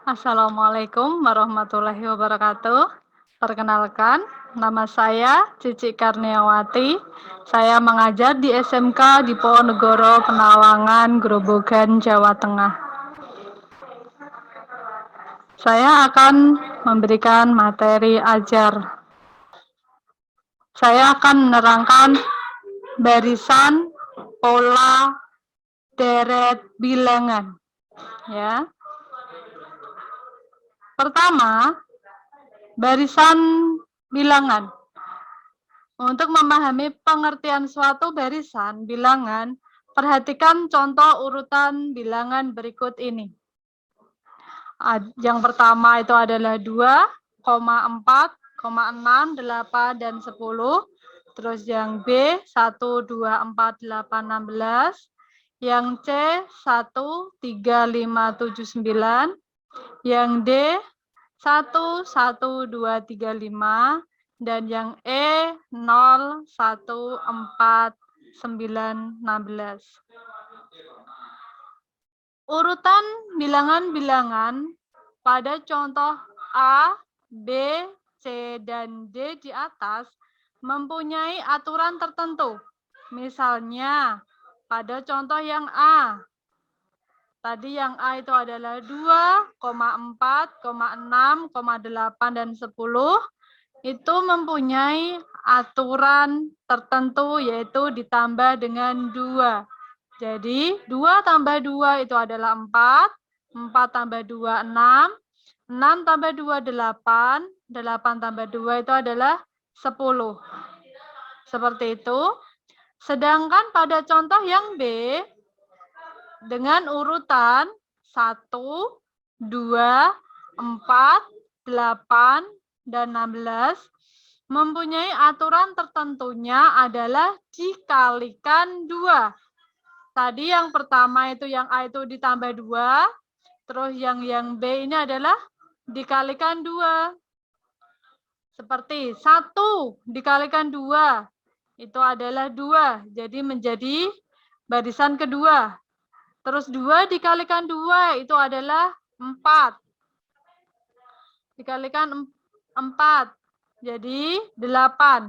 Assalamualaikum warahmatullahi wabarakatuh. Perkenalkan, nama saya Cici Karniawati. Saya mengajar di SMK Diponegoro, Penawangan, Grobogan, Jawa Tengah. Saya akan memberikan materi ajar. Saya akan menerangkan barisan, pola, deret, bilangan. Ya. Pertama, barisan bilangan. Untuk memahami pengertian suatu barisan bilangan, perhatikan contoh urutan bilangan berikut ini. Yang pertama itu adalah 2, 4, 6, 8, dan 10. Terus yang B, 1, 2, 4, 8, 16. Yang C, 1, 3, 5, 7, 9. Yang D, 1, 1, 2, 3, 5. Dan yang E, 0, 1, 4, 9, 16. Urutan bilangan-bilangan pada contoh A, B, C, dan D di atas mempunyai aturan tertentu. Misalnya, pada contoh yang A, tadi yang A itu adalah 2, 4, 6, 8, dan 10. Itu mempunyai aturan tertentu, yaitu ditambah dengan 2. Jadi 2 tambah 2 itu adalah 4, 4 tambah 2 6, 6 tambah 2 8, 8 tambah 2 itu adalah 10. Seperti itu. Sedangkan pada contoh yang B, dengan urutan 1, 2, 4, 8, dan 16 mempunyai aturan tertentunya adalah dikalikan 2. Tadi yang pertama itu yang A itu ditambah 2, terus yang B ini adalah dikalikan 2. Seperti 1 dikalikan 2 itu adalah 2, jadi menjadi barisan kedua. Terus 2 dikalikan 2 itu adalah 4. Dikalikan 4, jadi 8.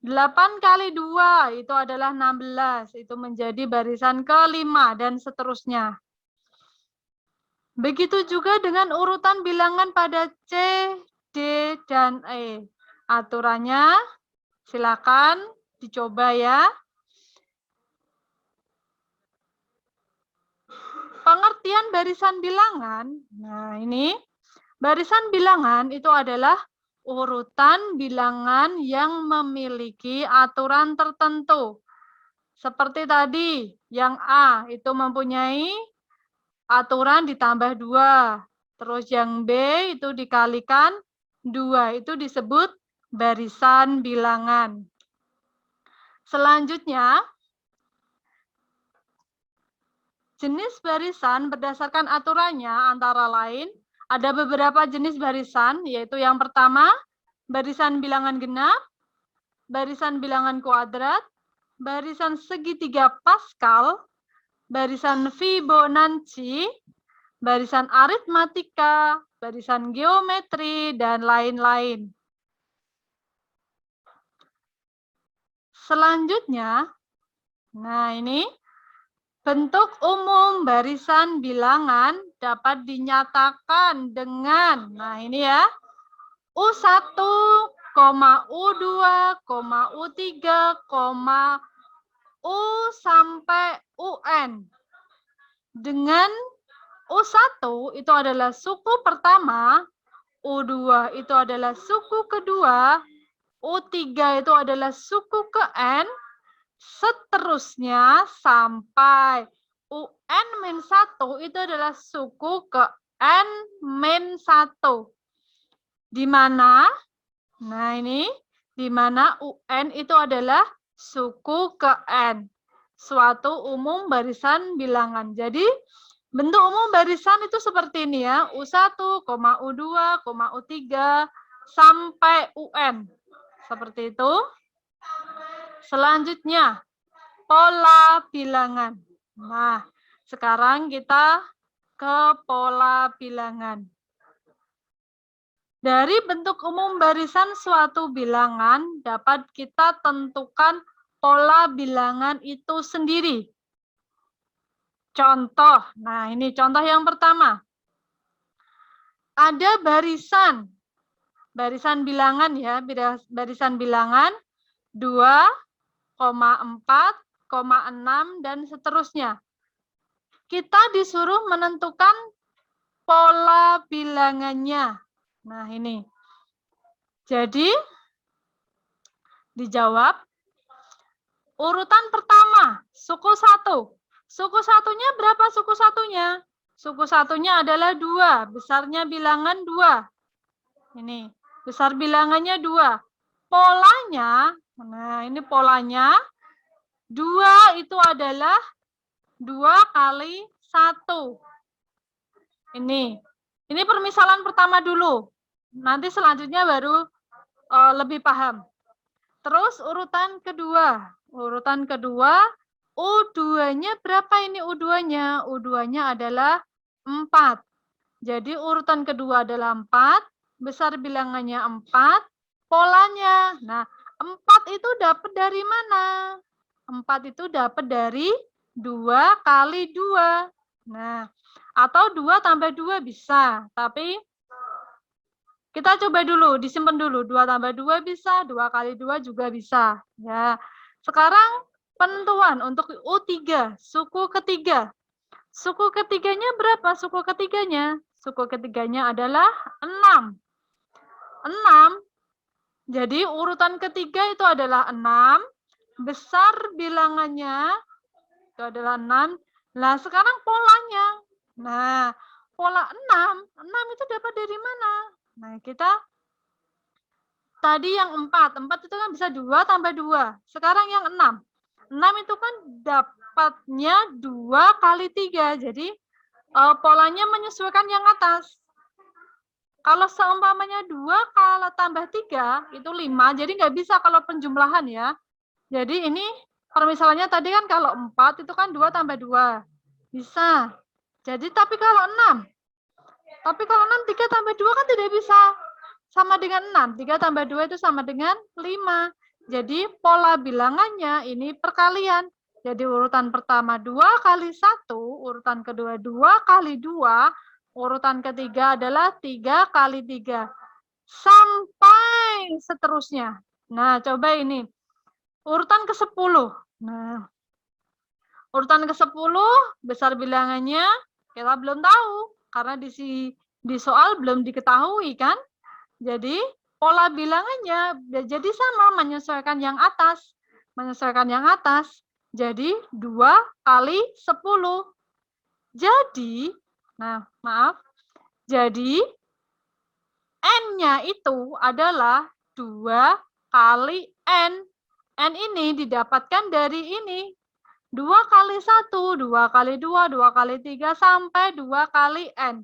8 kali 2 itu adalah 16. Itu menjadi barisan kelima dan seterusnya. Begitu juga dengan urutan bilangan pada C, D, dan E. Aturannya silakan dicoba ya. Pengertian barisan bilangan. Nah, ini barisan bilangan itu adalah urutan bilangan yang memiliki aturan tertentu. Seperti tadi, yang A itu mempunyai aturan ditambah 2. Terus yang B itu dikalikan 2. Itu disebut barisan bilangan. Selanjutnya, jenis barisan berdasarkan aturannya antara lain ada beberapa jenis barisan, yaitu yang pertama, barisan bilangan genap, barisan bilangan kuadrat, barisan segitiga Pascal, barisan Fibonacci, barisan aritmatika, barisan geometri, dan lain-lain. Selanjutnya, nah ini bentuk umum barisan bilangan dapat dinyatakan dengan, nah ini ya, U1, U2, U3, U sampai UN. Dengan U1 itu adalah suku pertama, U2 itu adalah suku kedua, U3 itu adalah suku ke N, seterusnya sampai UN-1 itu adalah suku ke N-1. Di mana? Nah ini, di mana UN itu adalah suku ke N. Suatu umum barisan bilangan. Jadi, bentuk umum barisan itu seperti ini ya. U1, U2, U3, sampai UN. Seperti itu. Selanjutnya, pola bilangan. Nah, sekarang kita ke pola bilangan. Dari bentuk umum barisan suatu bilangan dapat kita tentukan pola bilangan itu sendiri. Contoh, nah ini contoh yang pertama. Ada barisan bilangan ya, barisan bilangan 2,4,6 dan seterusnya. Kita disuruh menentukan pola bilangannya. Nah, ini. Jadi, dijawab. Urutan pertama, suku 1. Suku satunya berapa suku satunya? Suku satunya adalah 2. Besarnya bilangan 2. Ini, besar bilangannya 2. Polanya, nah ini polanya. 2 itu adalah 2 kali 1. Ini permisalan pertama dulu. Nanti selanjutnya baru lebih paham. Terus urutan kedua. Urutan kedua, U2-nya berapa ini U2-nya? U2-nya adalah 4. Jadi urutan kedua adalah 4. Besar bilangannya 4. Polanya. Nah, 4 itu dapat dari mana? 4 itu dapat dari 2 kali 2. Nah, atau 2 tambah 2 bisa. Tapi kita coba dulu, disimpan dulu. 2 tambah 2 bisa, 2 kali 2 juga bisa. Ya. Sekarang penentuan untuk U3, suku ketiga. Suku ketiganya berapa suku ketiganya? Suku ketiganya adalah 6. 6. Jadi urutan ketiga itu adalah 6. Besar bilangannya itu adalah 6. Nah, sekarang polanya. Nah, pola 6. 6 itu dapat dari mana? Nah, kita tadi yang 4. 4 itu kan bisa 2 tambah 2. Sekarang yang 6. 6 itu kan dapatnya 2 kali 3. Jadi, polanya menyesuaikan yang atas. Kalau seumpamanya 2 kalau tambah 3, itu 5. Jadi, nggak bisa kalau penjumlahan ya. Jadi, ini permisalannya tadi kan kalau 4 itu kan 2 tambah 2. Bisa. Jadi, tapi kalau 6. Tapi kalau 6, 3 tambah 2 kan tidak bisa. Sama dengan 6. 3 tambah 2 itu sama dengan 5. Jadi pola bilangannya ini perkalian. Jadi urutan pertama 2 kali 1, urutan kedua 2 kali 2, urutan ketiga adalah 3 kali 3. Sampai seterusnya. Nah, coba ini. Urutan ke-10. Nah, urutan ke-10 besar bilangannya kita belum tahu. Karena di soal belum diketahui kan. Jadi pola bilangannya jadi sama, menyesuaikan yang atas. Menyesuaikan yang atas. Jadi 2 kali 10. Jadi, nah maaf. Jadi N-nya itu adalah 2 kali N. N ini didapatkan dari ini. 2 kali 1, 2 kali 2, 2 kali 3, sampai 2 kali N.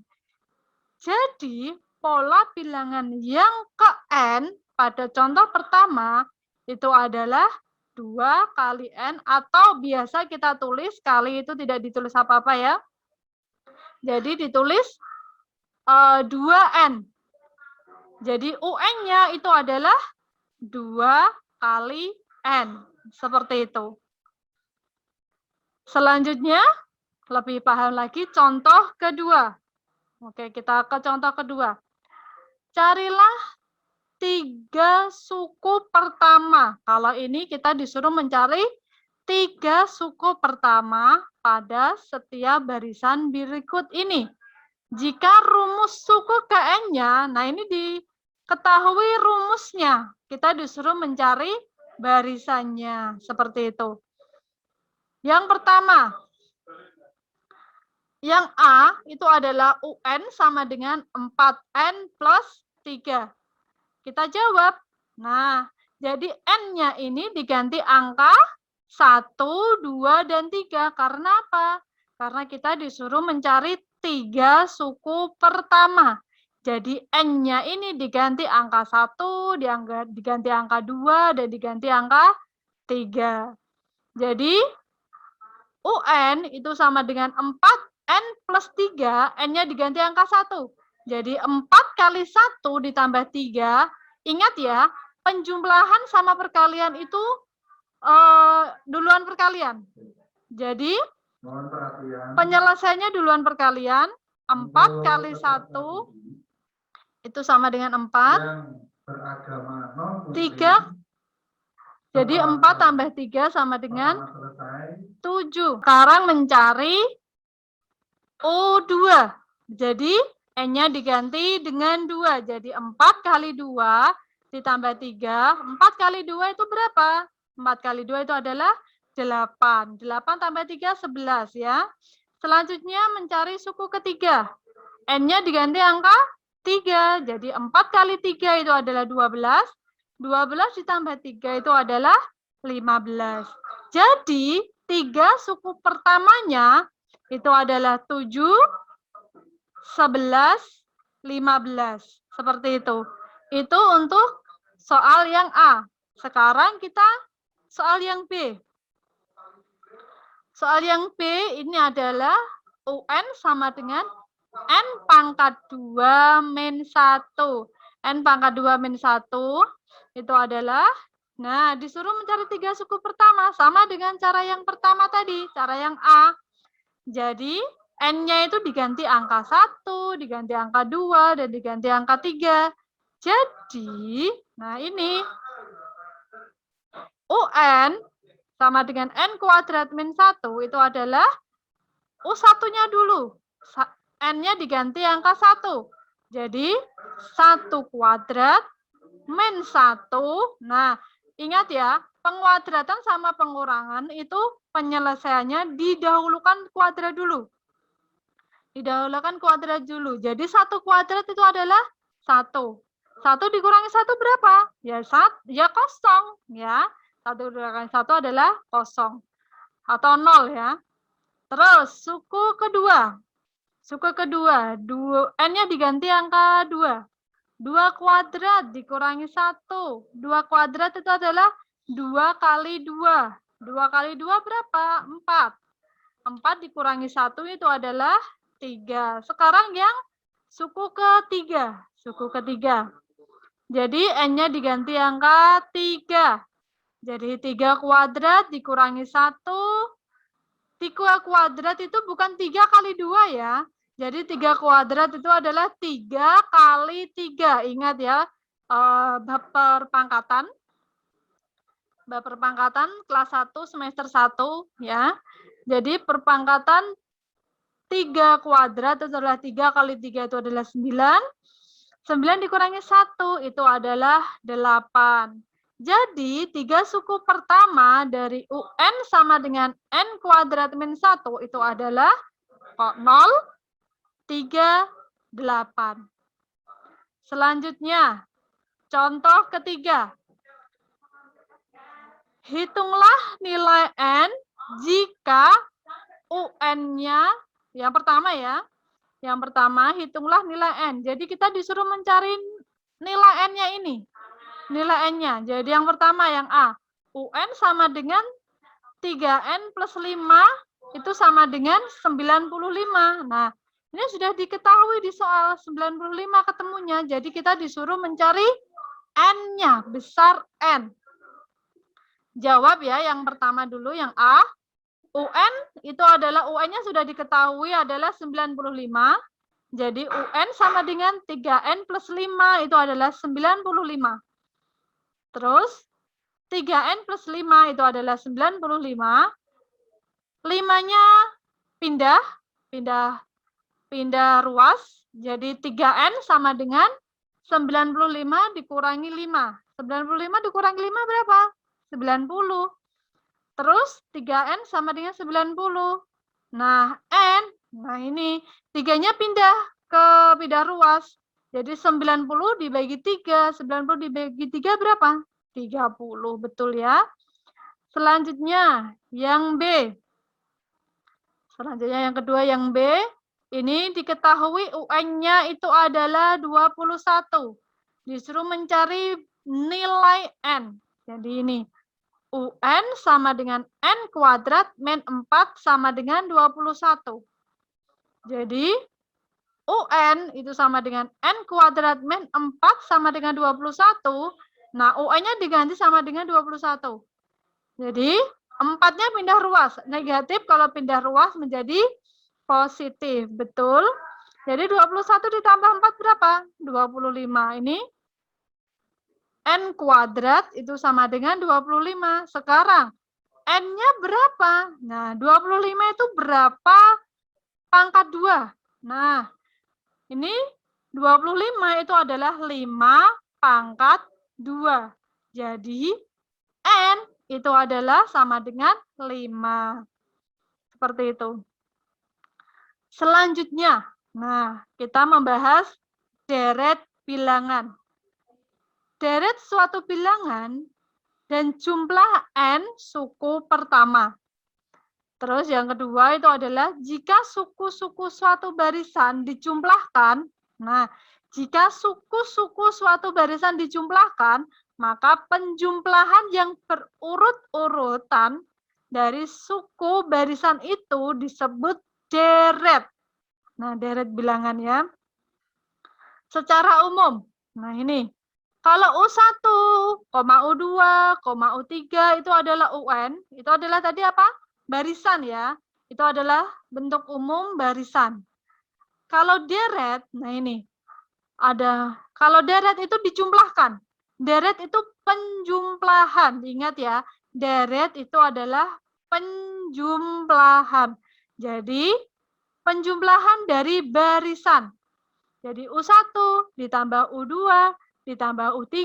Jadi, pola bilangan yang ke N pada contoh pertama itu adalah 2 kali N, atau biasa kita tulis, kali itu tidak ditulis apa-apa ya. Jadi ditulis 2N. Jadi UN-nya itu adalah 2 kali N. Seperti itu. Selanjutnya, lebih paham lagi contoh kedua. Oke, kita ke contoh kedua. Carilah 3 suku pertama. Kalau ini kita disuruh mencari 3 suku pertama pada setiap barisan berikut ini. Jika rumus suku ke N-nya, nah ini diketahui rumusnya. Kita disuruh mencari barisannya. Seperti itu. Yang pertama, yang A itu adalah UN sama dengan 4N plus 3. Kita jawab. Nah, jadi N-nya ini diganti angka 1, 2, dan 3. Karena apa? Karena kita disuruh mencari 3 suku pertama. Jadi N-nya ini diganti angka 1, diganti angka 2, dan diganti angka 3. Jadi UN itu sama dengan 4N plus 3, N-nya diganti angka 1. Jadi 4 kali 1 ditambah 3. Ingat ya, penjumlahan sama perkalian itu duluan perkalian. Jadi penyelesaiannya duluan perkalian. 4 kali 1 itu sama dengan 4. 3. Jadi 4 tambah 3 sama dengan 7. Sekarang mencari U2. Jadi N-nya diganti dengan 2. Jadi 4 kali 2 ditambah 3. 4 kali 2 itu berapa? 4 kali 2 itu adalah 8. 8 tambah 3, 11 ya. Selanjutnya mencari suku ketiga. N-nya diganti angka 3. Jadi 4 kali 3 itu adalah 12. 12 ditambah 3 itu adalah 15. Jadi 3 suku pertamanya itu adalah 7, 11, 15. Seperti itu. Itu untuk soal yang A. Sekarang kita soal yang B. Soal yang B ini adalah UN sama dengan N pangkat 2 min 1. N pangkat 2 min 1 itu adalah, nah disuruh mencari 3 suku pertama. Sama dengan cara yang pertama tadi, cara yang A. Jadi N-nya itu diganti angka 1, diganti angka 2, dan diganti angka 3. Jadi, nah ini UN sama dengan N kuadrat min 1 itu adalah U1-nya dulu. N-nya diganti angka 1. Jadi 1 kuadrat min 1. Nah, ingat ya, penguadratan sama pengurangan itu penyelesaiannya didahulukan kuadrat dulu. Didahulukan kuadrat dulu. Jadi 1 kuadrat itu adalah 1. 1 dikurangi 1 berapa? Ya kosong. Ya, 1 dikurangi 1 adalah kosong. Atau 0 ya. Terus suku kedua. Suku kedua, N-nya diganti angka 2. 2 kuadrat dikurangi 1. 2 kuadrat itu adalah 2 kali 2. 2 kali 2 berapa? 4. 4 dikurangi 1 itu adalah 3. Sekarang yang suku ketiga. Suku ketiga. Jadi N-nya diganti angka 3. Jadi 3 kuadrat dikurangi 1. 3 kuadrat itu bukan 3 kali 2 ya. Jadi 3 kuadrat itu adalah 3 kali 3. Ingat ya, bab perpangkatan. Bab perpangkatan kelas 1 semester 1 ya. Jadi perpangkatan 3 kuadrat itu adalah 3 kali 3 itu adalah 9. 9 dikurangi 1 itu adalah 8. Jadi 3 suku pertama dari UN sama dengan N kuadrat min 1 itu adalah 0, 3, 8. Selanjutnya, contoh ketiga. Hitunglah nilai N jika UN-nya, yang pertama ya. Yang pertama, hitunglah nilai N. Jadi kita disuruh mencari nilai N-nya ini. Nilai N-nya. Jadi yang pertama yang A. UN sama dengan 3N plus 5 itu sama dengan 95. Nah, ini sudah diketahui di soal 95 ketemunya. Jadi kita disuruh mencari N-nya, besar N. Jawab ya, yang pertama dulu, yang A. UN itu adalah UN-nya sudah diketahui adalah 95. Jadi UN sama dengan 3N plus 5 itu adalah 95. Terus 3N plus 5 itu adalah 95. 5-nya pindah ruas. Jadi 3N sama dengan 95 dikurangi 5. 95 dikurangi 5 berapa? 90. Terus 3N sama dengan 90. Nah, N, nah ini 3-nya pindah ruas. Jadi 90 dibagi 3. 90 dibagi 3 berapa? 30, betul ya. Selanjutnya, yang B. Selanjutnya yang kedua, yang B. Ini diketahui UN-nya itu adalah 21. Disuruh mencari nilai N. Jadi ini. UN sama dengan N kuadrat min 4 sama dengan 21. Jadi UN itu sama dengan N kuadrat min 4 sama dengan 21. Nah, UN-nya diganti sama dengan 21. Jadi, 4-nya pindah ruas. Negatif kalau pindah ruas menjadi positif. Betul? Jadi, 21 ditambah 4 berapa? 25. Ini N kuadrat itu sama dengan 25. Sekarang, N-nya berapa? Nah, 25 itu berapa pangkat 2? Nah, ini 25 itu adalah 5 pangkat 2. Jadi, N itu adalah sama dengan 5. Seperti itu. Selanjutnya, nah, kita membahas deret bilangan. Deret suatu bilangan dan jumlah N suku pertama. Terus yang kedua itu adalah jika suku-suku suatu barisan dijumlahkan. Nah, jika suku-suku suatu barisan dijumlahkan, maka penjumlahan yang berurut-urutan dari suku barisan itu disebut deret. Nah, deret bilangannya secara umum. Nah, ini. Kalau U1, U2, U3 itu adalah UN, itu adalah tadi apa? Barisan ya. Itu adalah bentuk umum barisan. Kalau deret, nah ini. Kalau deret itu dijumlahkan. Deret itu penjumlahan. Ingat ya, deret itu adalah penjumlahan. Jadi, penjumlahan dari barisan. Jadi U1 ditambah U2 ditambah U3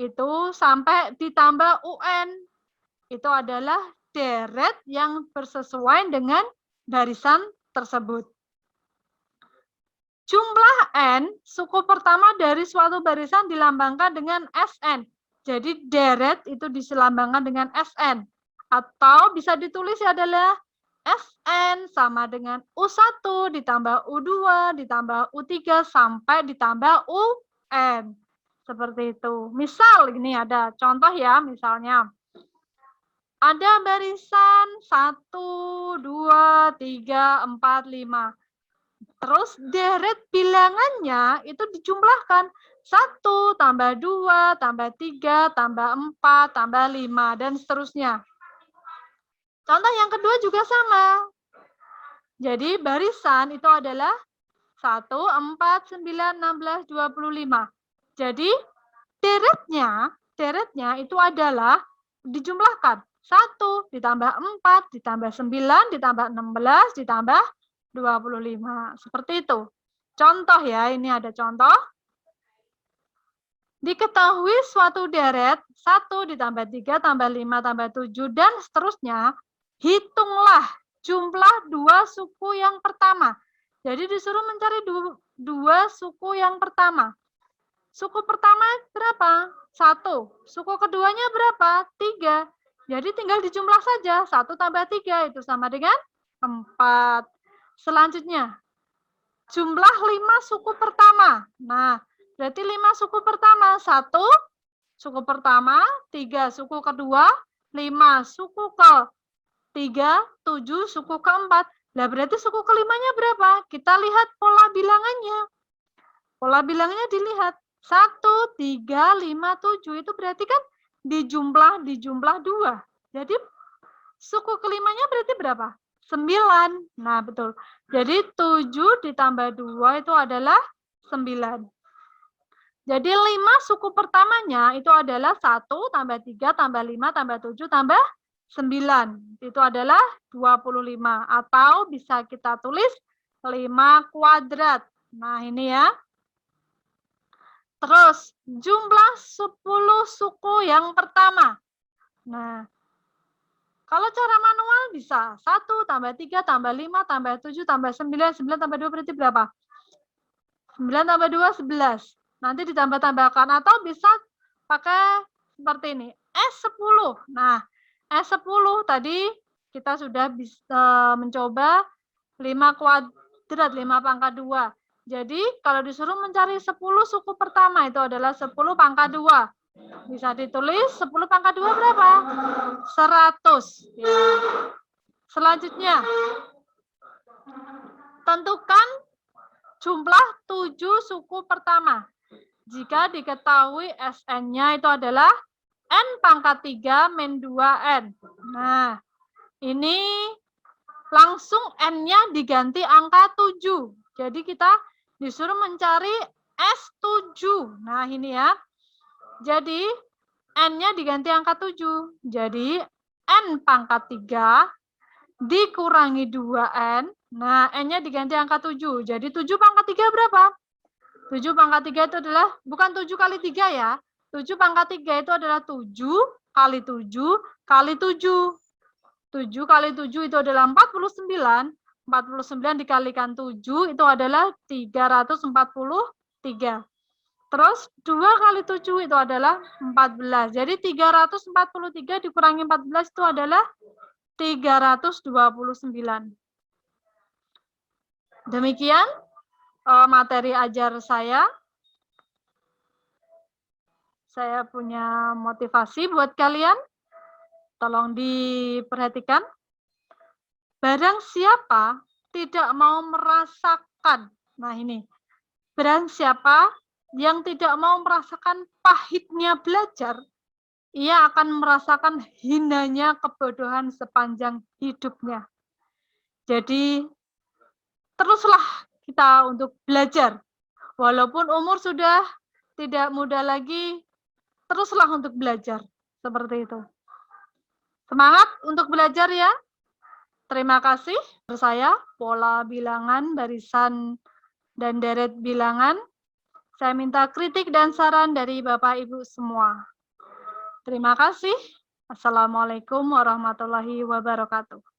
itu sampai ditambah UN. Itu adalah deret yang bersesuaian dengan barisan tersebut. Jumlah N, suku pertama dari suatu barisan dilambangkan dengan SN. Jadi deret itu dilambangkan dengan SN. Atau bisa ditulis adalah SN sama dengan U1 ditambah U2 ditambah U3 sampai ditambah UN. Seperti itu. Misal ini ada contoh ya, misalnya. Ada barisan 1, 2, 3, 4, 5. Terus deret bilangannya itu dijumlahkan. 1 tambah 2 tambah 3 tambah 4 tambah 5 dan seterusnya. Contoh yang kedua juga sama. Jadi barisan itu adalah 1, 4, 9, 16, 25. Jadi deretnya itu adalah dijumlahkan. 1 ditambah 4 ditambah 9 ditambah 16 ditambah 25. Seperti itu. Contoh ya, ini ada contoh. Diketahui suatu deret 1 ditambah 3 tambah 5 tambah 7 dan seterusnya. Hitunglah jumlah 2 suku yang pertama. Jadi disuruh mencari 2 suku yang pertama. Suku pertama berapa? 1. Suku keduanya berapa? 3. Jadi tinggal dijumlah saja. 1 tambah 3 itu sama dengan 4. Selanjutnya, jumlah 5 suku pertama. Nah, berarti 5 suku pertama. 1 suku pertama, 3 suku kedua, 5 suku ketiga, 7 suku keempat. Nah, berarti suku kelimanya berapa? Kita lihat pola bilangannya. Pola bilangannya dilihat. 1, 3, 5, 7. Itu berarti kan dijumlah 2. Jadi suku kelimanya berarti berapa? 9. Nah, betul. Jadi 7 ditambah 2 itu adalah 9. Jadi 5 suku pertamanya itu adalah 1 tambah 3 tambah 5 tambah 7 tambah 9. Itu adalah 25. Atau bisa kita tulis 5 kuadrat. Nah, ini ya. Terus, jumlah 10 suku yang pertama. Nah, kalau cara manual bisa 1 tambah 3 tambah 5 tambah 7 tambah 9, 9 tambah 2 berarti berapa? 9 tambah 2, 11. Nanti ditambah-tambahkan atau bisa pakai seperti ini. S10. Nah, S10 tadi kita sudah bisa mencoba 5 kuadrat, 5 pangkat 2. Jadi, kalau disuruh mencari 10 suku pertama itu adalah 10 pangkat 2. Bisa ditulis 10 pangkat 2 berapa? 100. Ya. Selanjutnya, tentukan jumlah 7 suku pertama. Jika diketahui SN-nya itu adalah N pangkat 3 min 2N. Nah, ini langsung N-nya diganti angka 7. Jadi kita disuruh mencari S7. Nah, ini ya. Jadi, N-nya diganti angka 7. Jadi, N pangkat 3 dikurangi 2N. Nah, N-nya diganti angka 7. Jadi, 7 pangkat 3 berapa? 7 pangkat 3 itu adalah, bukan 7 kali 3 ya. 7 pangkat 3 itu adalah 7 kali 7 kali 7. 7 kali 7 itu adalah 49. 49 dikalikan 7 itu adalah 343. Terus 2 kali 7 itu adalah 14. Jadi 343 dikurangi 14 itu adalah 329. Demikian materi ajar saya. Saya punya motivasi buat kalian. Tolong diperhatikan. Barang siapa tidak mau merasakan, nah ini, barang siapa yang tidak mau merasakan pahitnya belajar, ia akan merasakan hinanya kebodohan sepanjang hidupnya. Jadi, teruslah kita untuk belajar. Walaupun umur sudah tidak muda lagi, teruslah untuk belajar. Seperti itu. Semangat untuk belajar ya. Terima kasih. Saya pola bilangan, barisan, dan deret bilangan. Saya minta kritik dan saran dari Bapak Ibu semua. Terima kasih. Assalamualaikum warahmatullahi wabarakatuh.